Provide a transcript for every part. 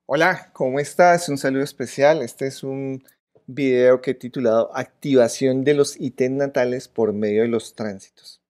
Hola, ¿cómo estás? Un saludo especial. Este es un video que he titulado Activación de los ítems natales por medio de los tránsitos.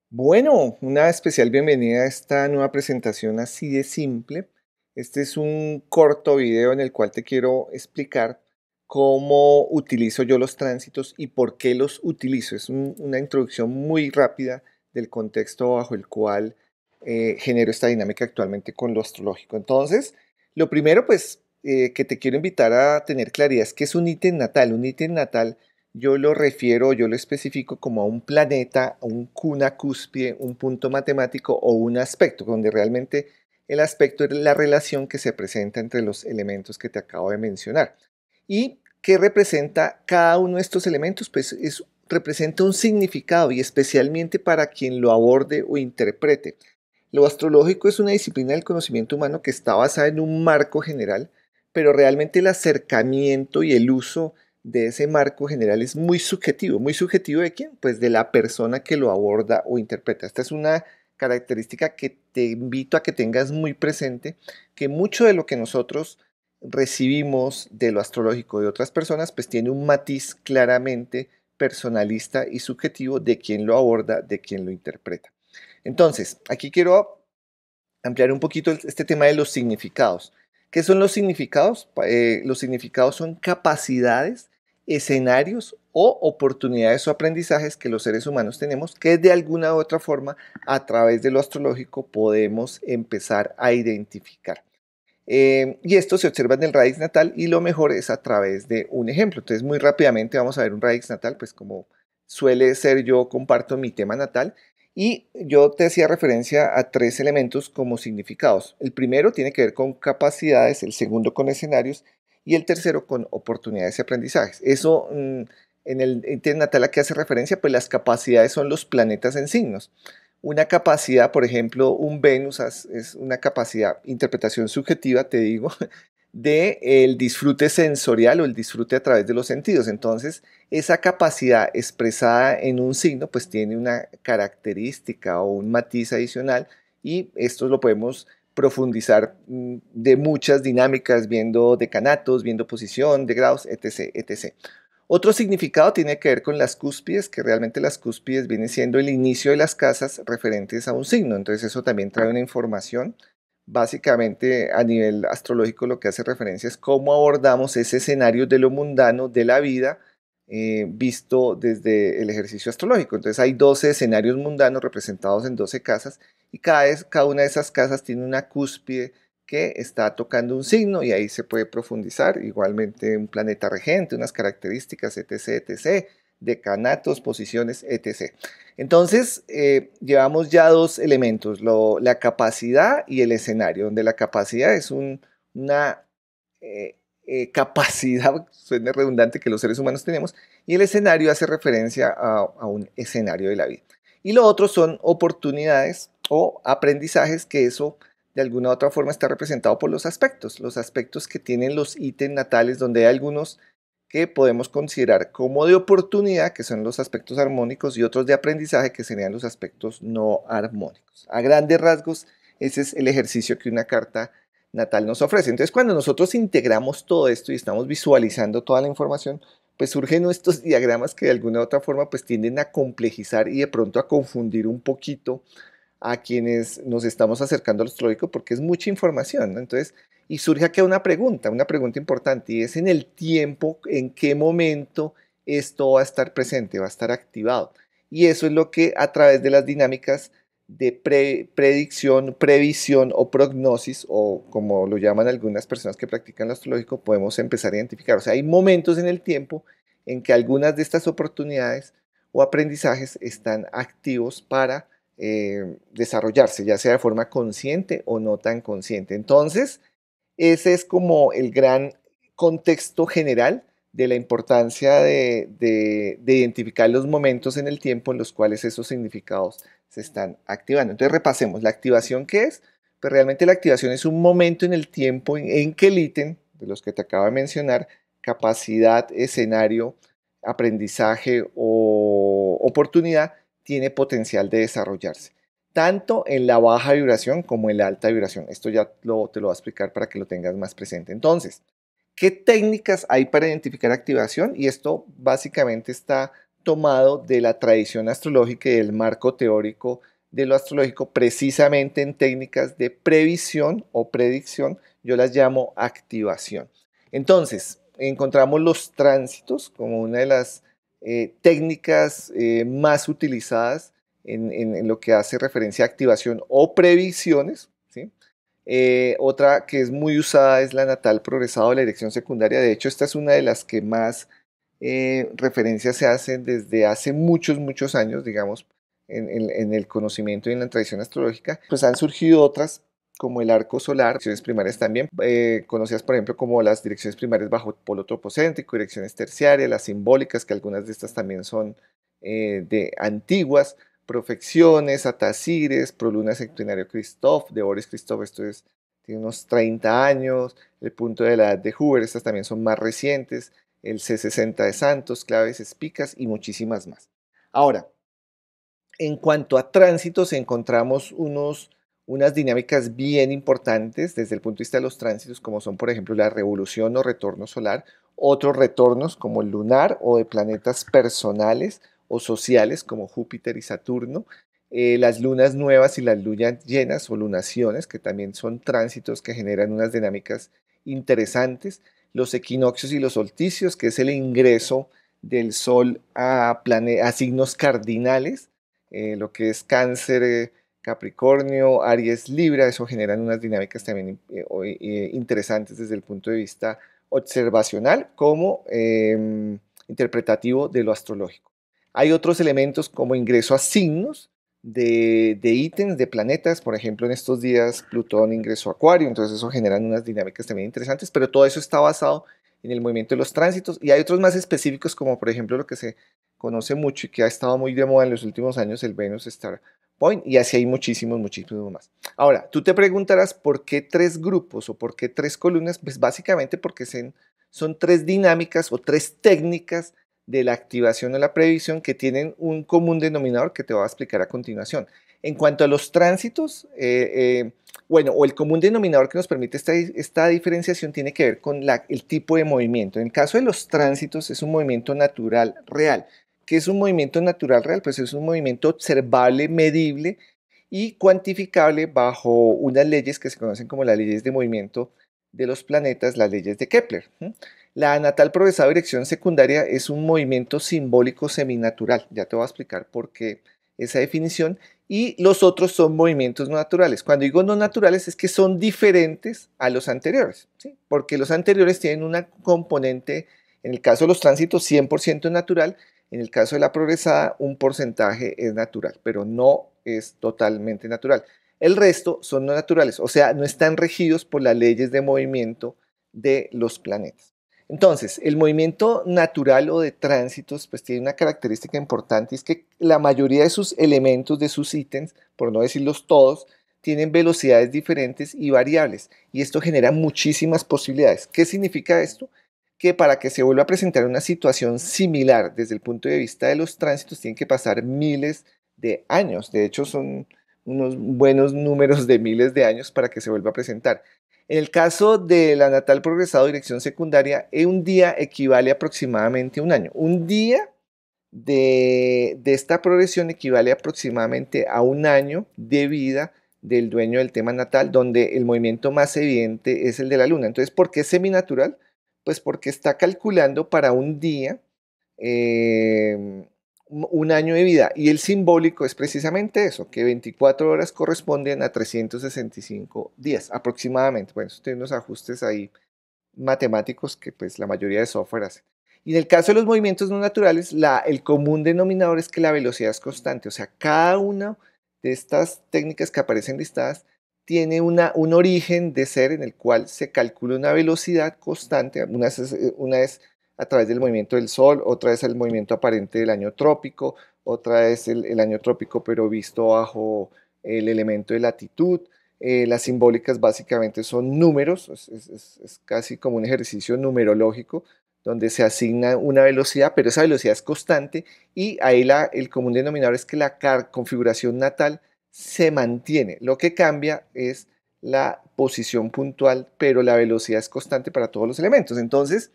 Bueno, una especial bienvenida a esta nueva presentación así de simple. Este es un corto video en el cual te quiero explicar cómo utilizo yo los tránsitos y por qué los utilizo. Es una introducción muy rápida del contexto bajo el cual genero esta dinámica actualmente con lo astrológico. Entonces, lo primero, pues, que te quiero invitar a tener claridad es que es un ítem natal. Un ítem natal yo lo refiero, yo lo especifico como a un planeta, a una cúspide, un punto matemático o un aspecto, donde realmente el aspecto es la relación que se presenta entre los elementos que te acabo de mencionar. ¿Y qué representa cada uno de estos elementos? Pues representa un significado y especialmente para quien lo aborde o interprete. Lo astrológico es una disciplina del conocimiento humano que está basada en un marco general, pero realmente el acercamiento y el uso de ese marco general es muy subjetivo. ¿Muy subjetivo de quién? Pues de la persona que lo aborda o interpreta. Esta es una característica que te invito a que tengas muy presente, que mucho de lo que nosotros recibimos de lo astrológico de otras personas, pues tiene un matiz claramente personalista y subjetivo de quien lo aborda, de quien lo interpreta. Entonces, aquí quiero ampliar un poquito este tema de los significados. ¿Qué son los significados? Los significados son capacidades, escenarios o oportunidades o aprendizajes que los seres humanos tenemos que de alguna u otra forma a través de lo astrológico podemos empezar a identificar. Y esto se observa en el radix natal y lo mejor es a través de un ejemplo. Entonces muy rápidamente vamos a ver un radix natal, pues como suele ser yo comparto mi tema natal y yo te hacía referencia a tres elementos como significados. El primero tiene que ver con capacidades, el segundo con escenarios y el tercero con oportunidades y aprendizajes. Eso en el tema natal a que hace referencia, pues las capacidades son los planetas en signos. Una capacidad, por ejemplo, un Venus es una capacidad, interpretación subjetiva, te digo, de el disfrute sensorial o el disfrute a través de los sentidos. Entonces, esa capacidad expresada en un signo, pues tiene una característica o un matiz adicional y esto lo podemos profundizar de muchas dinámicas, viendo decanatos, viendo posición de grados, etc., etc. Otro significado tiene que ver con las cúspides, que realmente las cúspides vienen siendo el inicio de las casas referentes a un signo. Entonces eso también trae una información. Básicamente a nivel astrológico lo que hace referencia es cómo abordamos ese escenario de lo mundano, de la vida, visto desde el ejercicio astrológico. Entonces hay 12 escenarios mundanos representados en 12 casas y cada una de esas casas tiene una cúspide que está tocando un signo y ahí se puede profundizar. Igualmente un planeta regente, unas características, etc., etc., decanatos, posiciones, etc. Entonces, llevamos ya dos elementos, la capacidad y el escenario, donde la capacidad es una capacidad, suena redundante, que los seres humanos tenemos, y el escenario hace referencia a un escenario de la vida. Y lo otro son oportunidades o aprendizajes, que eso de alguna u otra forma está representado por los aspectos que tienen los ítems natales, donde hay algunos que podemos considerar como de oportunidad, que son los aspectos armónicos, y otros de aprendizaje, que serían los aspectos no armónicos. A grandes rasgos, ese es el ejercicio que una carta natal nos ofrece. Entonces, cuando nosotros integramos todo esto y estamos visualizando toda la información, pues surgen estos diagramas que de alguna u otra forma pues tienden a complejizar y de pronto a confundir un poquito a quienes nos estamos acercando al astrológico porque es mucha información, ¿no? Entonces, y surge aquí una pregunta importante, y es en el tiempo, en qué momento esto va a estar presente, va a estar activado. Y eso es lo que a través de las dinámicas de predicción, previsión o prognosis, o como lo llaman algunas personas que practican lo astrológico, podemos empezar a identificar. O sea, hay momentos en el tiempo en que algunas de estas oportunidades o aprendizajes están activos para desarrollarse, ya sea de forma consciente o no tan consciente. Entonces, ese es como el gran contexto general de la importancia de identificar los momentos en el tiempo en los cuales esos significados se están activando. Entonces repasemos, ¿la activación qué es? Pues realmente la activación es un momento en el tiempo en que el ítem, de los que te acabo de mencionar, capacidad, escenario, aprendizaje o oportunidad, tiene potencial de desarrollarse, tanto en la baja vibración como en la alta vibración. Esto ya te lo voy a explicar para que lo tengas más presente. Entonces, ¿qué técnicas hay para identificar activación? Y esto básicamente está tomado de la tradición astrológica y del marco teórico de lo astrológico, precisamente en técnicas de previsión o predicción, yo las llamo activación. Entonces, encontramos los tránsitos como una de las técnicas más utilizadas en lo que hace referencia a activación o previsiones, ¿sí? Otra que es muy usada es la natal progresado de la dirección secundaria. De hecho, esta es una de las que más referencias se hacen desde hace muchos, muchos años, digamos, en el conocimiento y en la tradición astrológica. Pues han surgido otras como el arco solar, direcciones primarias también, conocidas por ejemplo como las direcciones primarias bajo polo tropocéntrico, direcciones terciarias, las simbólicas, que algunas de estas también son de antiguas, profecciones, atacires, proluna septenario Christoph, de Boris Christoph, esto es, tiene unos 30 años, el punto de la edad de Huber, estas también son más recientes, el C60 de Santos, claves espicas y muchísimas más. Ahora, en cuanto a tránsitos, encontramos unas dinámicas bien importantes desde el punto de vista de los tránsitos, como son, por ejemplo, la revolución o retorno solar, otros retornos como el lunar o de planetas personales o sociales como Júpiter y Saturno, las lunas nuevas y las lunas llenas o lunaciones, que también son tránsitos que generan unas dinámicas interesantes, los equinoccios y los solsticios, que es el ingreso del Sol a signos cardinales, lo que es Cáncer, Capricornio, Aries, Libra, eso generan unas dinámicas también interesantes desde el punto de vista observacional como interpretativo de lo astrológico. Hay otros elementos como ingreso a signos de ítems, de planetas, por ejemplo en estos días Plutón ingresó a Acuario, entonces eso generan unas dinámicas también interesantes, pero todo eso está basado en el movimiento de los tránsitos y hay otros más específicos como por ejemplo lo que se conoce mucho y que ha estado muy de moda en los últimos años, el Venus Star Point, y así hay muchísimos, muchísimos más. Ahora, tú te preguntarás por qué tres grupos o por qué tres columnas, pues básicamente porque son tres dinámicas o tres técnicas de la activación o la previsión que tienen un común denominador que te voy a explicar a continuación. En cuanto a los tránsitos, bueno, o el común denominador que nos permite esta diferenciación tiene que ver con el tipo de movimiento. En el caso de los tránsitos es un movimiento natural real. ¿Qué es un movimiento natural real? Pues es un movimiento observable, medible y cuantificable bajo unas leyes que se conocen como las leyes de movimiento de los planetas, las leyes de Kepler. La natal progresada dirección secundaria es un movimiento simbólico seminatural. Ya te voy a explicar por qué esa definición. Y los otros son movimientos no naturales. Cuando digo no naturales es que son diferentes a los anteriores, ¿sí? Porque los anteriores tienen una componente, en el caso de los tránsitos, 100% natural. En el caso de la progresada, un porcentaje es natural, pero no es totalmente natural. El resto son no naturales, o sea, no están regidos por las leyes de movimiento de los planetas. Entonces, el movimiento natural o de tránsitos pues tiene una característica importante y es que la mayoría de sus elementos, de sus ítems, por no decirlos todos, tienen velocidades diferentes y variables y esto genera muchísimas posibilidades. ¿Qué significa esto? Que para que se vuelva a presentar una situación similar desde el punto de vista de los tránsitos tienen que pasar miles de años. De hecho, son unos buenos números de miles de años para que se vuelva a presentar. En el caso de la natal progresado dirección secundaria, un día equivale aproximadamente a un año. Un día de esta progresión equivale aproximadamente a un año de vida del dueño del tema natal, donde el movimiento más evidente es el de la luna. Entonces, ¿por qué es seminatural? Pues porque está calculando para un día eh, un año de vida. Y el simbólico es precisamente eso, que 24 horas corresponden a 365 días aproximadamente. Bueno, eso tiene unos ajustes ahí matemáticos que pues la mayoría de software hace. Y en el caso de los movimientos no naturales, el común denominador es que la velocidad es constante. O sea, cada una de estas técnicas que aparecen listadas tiene un origen de ser en el cual se calcula una velocidad constante. Una es a través del movimiento del Sol, otra es el movimiento aparente del año trópico, otra es el año trópico pero visto bajo el elemento de latitud. Las simbólicas básicamente son números, es casi como un ejercicio numerológico donde se asigna una velocidad, pero esa velocidad es constante y ahí el común denominador es que la configuración natal se mantiene. Lo que cambia es la posición puntual, pero la velocidad es constante para todos los elementos. Entonces,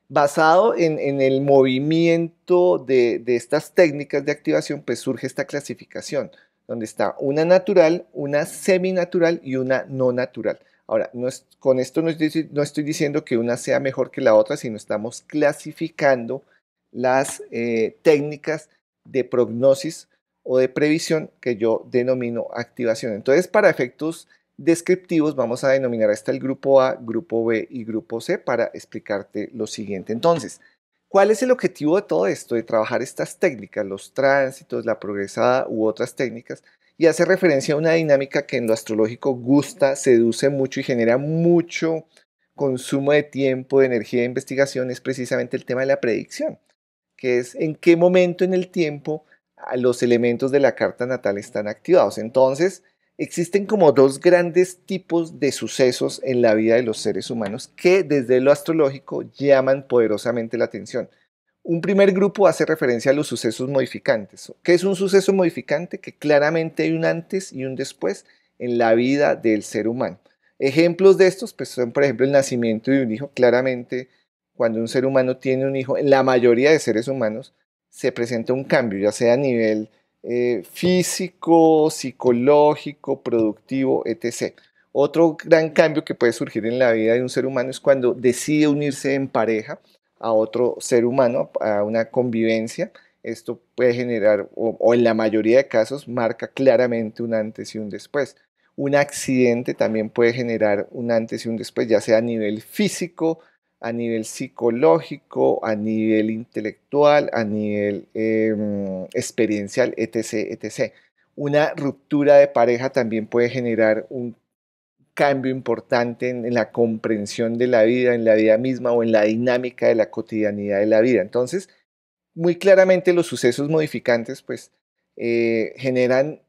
basado en el movimiento de estas técnicas de activación, pues surge esta clasificación, donde está una natural, una seminatural y una no natural. Ahora, con esto no estoy diciendo que una sea mejor que la otra, sino estamos clasificando las técnicas de prognosis o de previsión que yo denomino activación. Entonces, para efectos descriptivos vamos a denominar hasta el grupo A, grupo B y grupo C para explicarte lo siguiente. Entonces, ¿cuál es el objetivo de todo esto? De trabajar estas técnicas, los tránsitos, la progresada u otras técnicas, y hace referencia a una dinámica que en lo astrológico gusta, seduce mucho y genera mucho consumo de tiempo, de energía de investigación, es precisamente el tema de la predicción, que es en qué momento en el tiempo los elementos de la carta natal están activados. Entonces, existen como dos grandes tipos de sucesos en la vida de los seres humanos que desde lo astrológico llaman poderosamente la atención. Un primer grupo hace referencia a los sucesos modificantes. ¿Qué es un suceso modificante? Que claramente hay un antes y un después en la vida del ser humano. Ejemplos de estos pues, son, por ejemplo, el nacimiento de un hijo. Claramente, cuando un ser humano tiene un hijo, en la mayoría de seres humanos se presenta un cambio, ya sea a nivel físico, psicológico, productivo, etc. Otro gran cambio que puede surgir en la vida de un ser humano es cuando decide unirse en pareja a otro ser humano, a una convivencia. Esto puede generar, o en la mayoría de casos, marca claramente un antes y un después. Un accidente también puede generar un antes y un después, ya sea a nivel físico, a nivel psicológico, a nivel intelectual, a nivel experiencial, etc., etc. Una ruptura de pareja también puede generar un cambio importante en la comprensión de la vida, en la vida misma o en la dinámica de la cotidianidad de la vida. Entonces, muy claramente los sucesos modificantes pues generan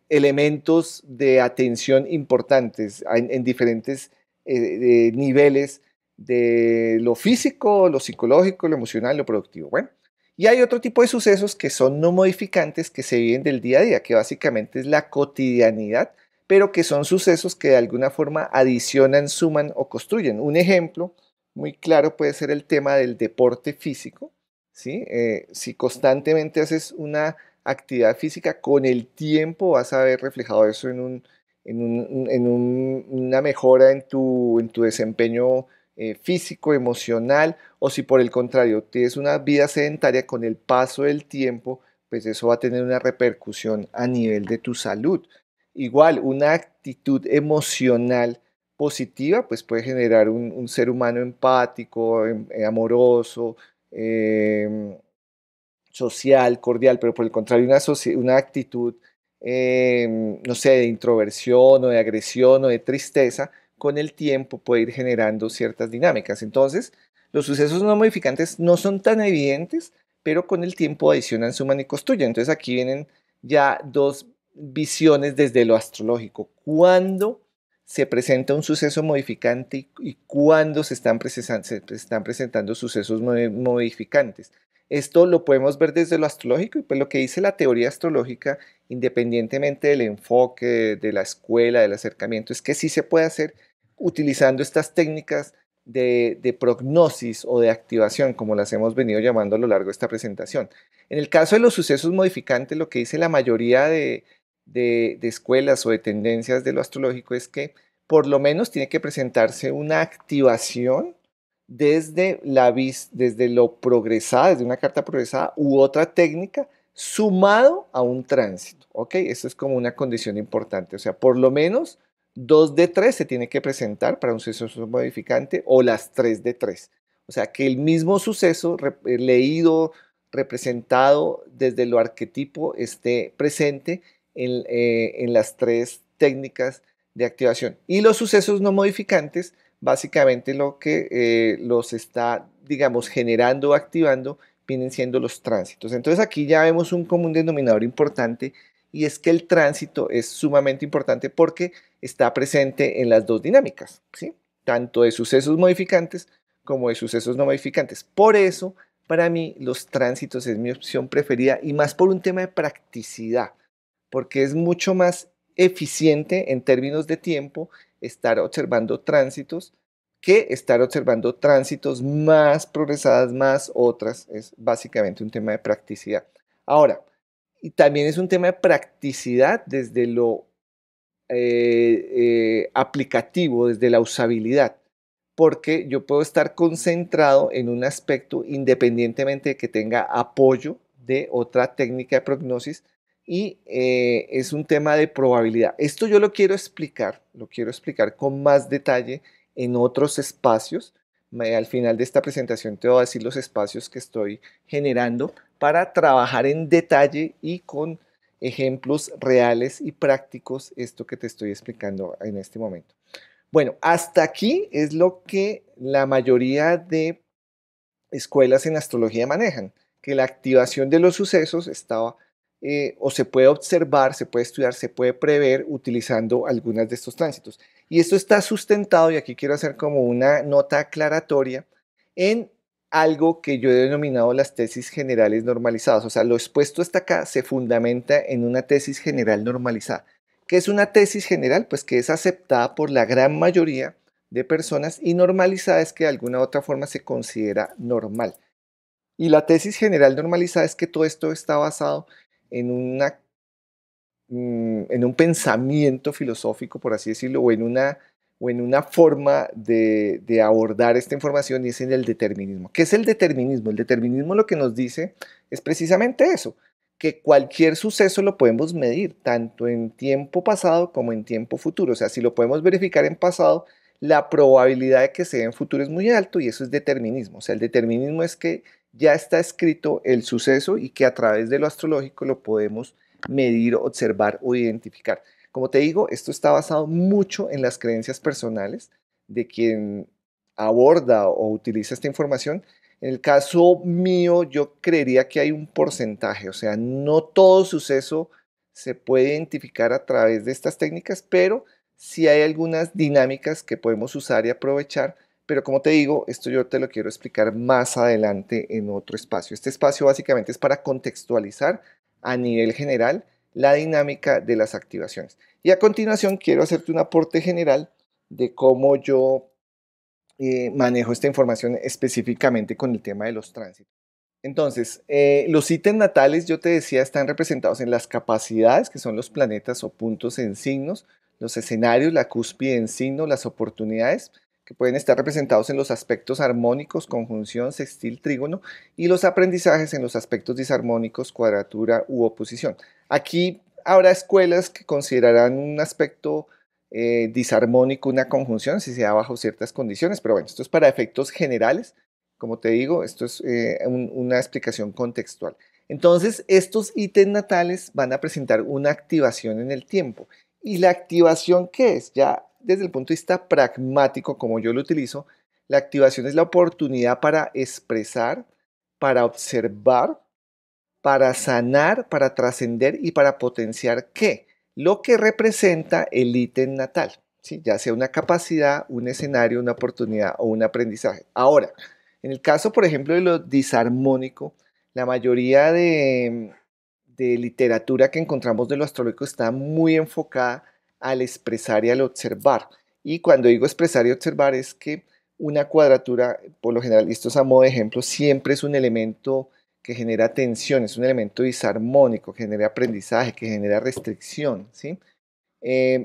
elementos de atención importantes en diferentes niveles de lo físico, lo psicológico, lo emocional, lo productivo. Bueno, y hay otro tipo de sucesos que son no modificantes que se viven del día a día, que básicamente es la cotidianidad, pero que son sucesos que de alguna forma adicionan, suman o construyen. Un ejemplo muy claro puede ser el tema del deporte físico, ¿sí? Si constantemente haces una actividad física, con el tiempo vas a ver reflejado eso una mejora en tu desempeño físico, emocional, o si por el contrario tienes una vida sedentaria, con el paso del tiempo, pues eso va a tener una repercusión a nivel de tu salud. Igual, una actitud emocional positiva, pues puede generar un ser humano empático, amoroso, social, cordial, pero por el contrario, una actitud, no sé, de introversión o de agresión o de tristeza, con el tiempo puede ir generando ciertas dinámicas. Entonces, los sucesos no modificantes no son tan evidentes, pero con el tiempo adicionan, suman y construyen. Entonces, aquí vienen ya dos visiones desde lo astrológico. ¿Cuándo se presenta un suceso modificante y cuándo se están presentando sucesos modificantes? Esto lo podemos ver desde lo astrológico y pues lo que dice la teoría astrológica, independientemente del enfoque, de la escuela, del acercamiento, es que sí se puede hacer utilizando estas técnicas de prognosis o de activación, como las hemos venido llamando a lo largo de esta presentación. En el caso de los sucesos modificantes, lo que dice la mayoría de escuelas o de tendencias de lo astrológico es que por lo menos tiene que presentarse una activación desde lo progresada, desde una carta progresada u otra técnica, sumado a un tránsito, ¿ok? Eso es como una condición importante, o sea, por lo menos 2 de 3 se tiene que presentar para un suceso modificante o las 3 de 3. O sea, que el mismo suceso leído, representado desde lo arquetipo esté presente en las 3 técnicas de activación. Y los sucesos no modificantes, básicamente lo que los está, digamos, generando o activando vienen siendo los tránsitos. Entonces aquí ya vemos un común denominador importante y es que el tránsito es sumamente importante porque está presente en las dos dinámicas, ¿sí? Tanto de sucesos modificantes como de sucesos no modificantes. Por eso, para mí, los tránsitos es mi opción preferida y más por un tema de practicidad, porque es mucho más eficiente en términos de tiempo estar observando tránsitos que estar observando tránsitos más progresadas, más otras. Es básicamente un tema de practicidad. Ahora, y también es un tema de practicidad desde lo aplicativo, desde la usabilidad, porque yo puedo estar concentrado en un aspecto independientemente de que tenga apoyo de otra técnica de prognosis y es un tema de probabilidad. Esto yo lo quiero explicar con más detalle en otros espacios. Al final de esta presentación te voy a decir los espacios que estoy generando para trabajar en detalle y con ejemplos reales y prácticos esto que te estoy explicando en este momento. Bueno, hasta aquí es lo que la mayoría de escuelas en astrología manejan, que la activación de los sucesos estaba o se puede observar, se puede estudiar, se puede prever utilizando algunas de estos tránsitos. Y esto está sustentado, y aquí quiero hacer como una nota aclaratoria, en algo que yo he denominado las tesis generales normalizadas. O sea, lo expuesto hasta acá se fundamenta en una tesis general normalizada. ¿Qué es una tesis general? Pues que es aceptada por la gran mayoría de personas y normalizada es que de alguna u otra forma se considera normal. Y la tesis general normalizada es que todo esto está basado en, en un pensamiento filosófico, por así decirlo, o en una forma de abordar esta información y es en el determinismo. ¿Qué es el determinismo? El determinismo lo que nos dice es precisamente eso, que cualquier suceso lo podemos medir, tanto en tiempo pasado como en tiempo futuro. O sea, si lo podemos verificar en pasado, la probabilidad de que se dé en futuro es muy alto y eso es determinismo. O sea, el determinismo es que ya está escrito el suceso y que a través de lo astrológico lo podemos medir, observar o identificar. Como te digo, esto está basado mucho en las creencias personales de quien aborda o utiliza esta información. En el caso mío, yo creería que hay un porcentaje, o sea, no todo suceso se puede identificar a través de estas técnicas, pero sí hay algunas dinámicas que podemos usar y aprovechar. Pero como te digo, esto yo te lo quiero explicar más adelante en otro espacio. Este espacio básicamente es para contextualizar a nivel general la dinámica de las activaciones. Y a continuación quiero hacerte un aporte general de cómo yo manejo esta información específicamente con el tema de los tránsitos. Entonces, los ítems natales, yo te decía, están representados en las capacidades, que son los planetas o puntos en signos, los escenarios, la cúspide en signo, las oportunidades, que pueden estar representados en los aspectos armónicos, conjunción, sextil, trígono, y los aprendizajes en los aspectos disarmónicos, cuadratura u oposición. Aquí habrá escuelas que considerarán un aspecto disarmónico, una conjunción, si se da bajo ciertas condiciones, pero bueno, esto es para efectos generales. Como te digo, esto es una explicación contextual. Entonces, estos ítems natales van a presentar una activación en el tiempo. ¿Y la activación qué es? Ya desde el punto de vista pragmático, como yo lo utilizo, la activación es la oportunidad para expresar, para observar, para sanar, para trascender y para potenciar qué? Lo que representa el ítem natal, ¿sí? Ya sea una capacidad, un escenario, una oportunidad o un aprendizaje. Ahora, en el caso, por ejemplo, de lo disarmónico, la mayoría de literatura que encontramos de lo astrológico está muy enfocada al expresar y al observar. Y cuando digo expresar y observar es que una cuadratura, por lo general, y esto es a modo de ejemplo, siempre es un elemento que genera tensión, es un elemento disarmónico, que genera aprendizaje, que genera restricción, ¿sí?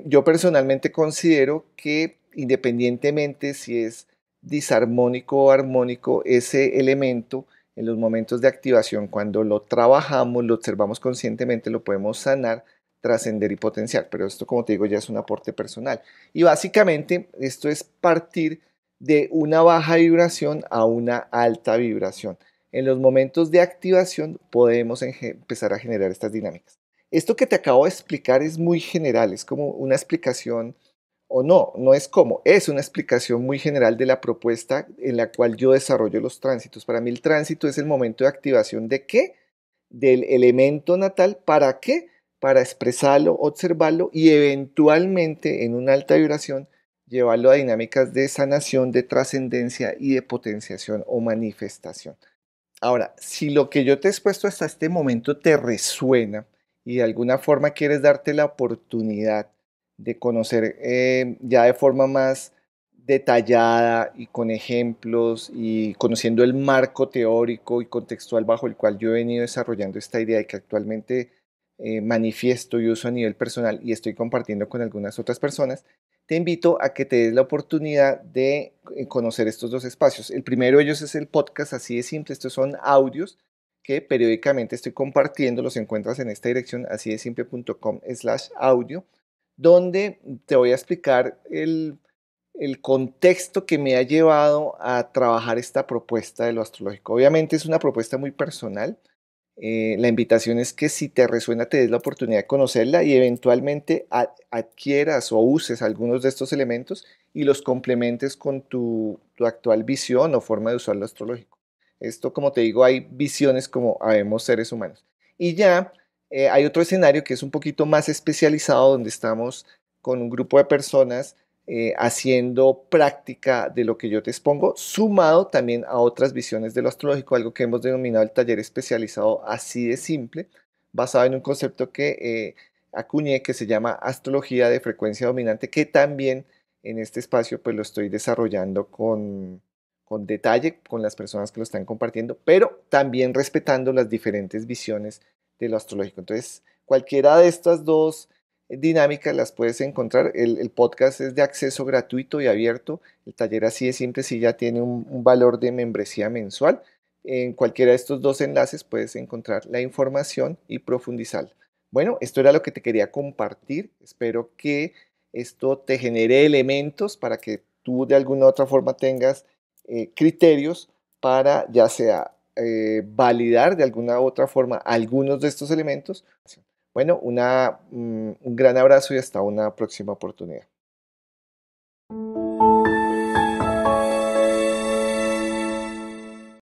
Yo personalmente considero que independientemente si es disarmónico o armónico, ese elemento en los momentos de activación, cuando lo trabajamos, lo observamos conscientemente, lo podemos sanar, trascender y potenciar. Pero esto, como te digo, ya es un aporte personal. Y básicamente esto es partir de una baja vibración a una alta vibración. En los momentos de activación podemos empezar a generar estas dinámicas. Esto que te acabo de explicar es muy general, es como una explicación, o no, no es como, es una explicación muy general de la propuesta en la cual yo desarrollo los tránsitos. Para mí el tránsito es el momento de activación de qué? Del elemento natal, ¿para qué? Para expresarlo, observarlo y eventualmente en una alta vibración llevarlo a dinámicas de sanación, de trascendencia y de potenciación o manifestación. Ahora, si lo que yo te he expuesto hasta este momento te resuena y de alguna forma quieres darte la oportunidad de conocer ya de forma más detallada y con ejemplos y conociendo el marco teórico y contextual bajo el cual yo he venido desarrollando esta idea y que actualmente manifiesto y uso a nivel personal y estoy compartiendo con algunas otras personas, te invito a que te des la oportunidad de conocer estos dos espacios. El primero de ellos es el podcast, así de simple. Estos son audios que periódicamente estoy compartiendo. Los encuentras en esta dirección, así de simple.com/audio, donde te voy a explicar el contexto que me ha llevado a trabajar esta propuesta de lo astrológico. Obviamente es una propuesta muy personal. La invitación es que si te resuena te des la oportunidad de conocerla y eventualmente adquieras o uses algunos de estos elementos y los complementes con tu actual visión o forma de usar lo astrológico. Esto, como te digo, hay visiones como habemos seres humanos. Y ya hay otro escenario que es un poquito más especializado, donde estamos con un grupo de personas haciendo práctica de lo que yo te expongo, sumado también a otras visiones de lo astrológico, algo que hemos denominado el taller especializado así de simple, basado en un concepto que acuñé que se llama astrología de frecuencia dominante, que también en este espacio pues lo estoy desarrollando con detalle con las personas que lo están compartiendo, pero también respetando las diferentes visiones de lo astrológico. Entonces, cualquiera de estas dos dinámicas las puedes encontrar. El podcast es de acceso gratuito y abierto. El taller así de simple sí ya tiene un valor de membresía mensual. En cualquiera de estos dos enlaces puedes encontrar la información y profundizarla. Bueno, esto era lo que te quería compartir. Espero que esto te genere elementos para que tú de alguna u otra forma tengas criterios para ya sea validar de alguna u otra forma algunos de estos elementos. Bueno, un gran abrazo y hasta una próxima oportunidad.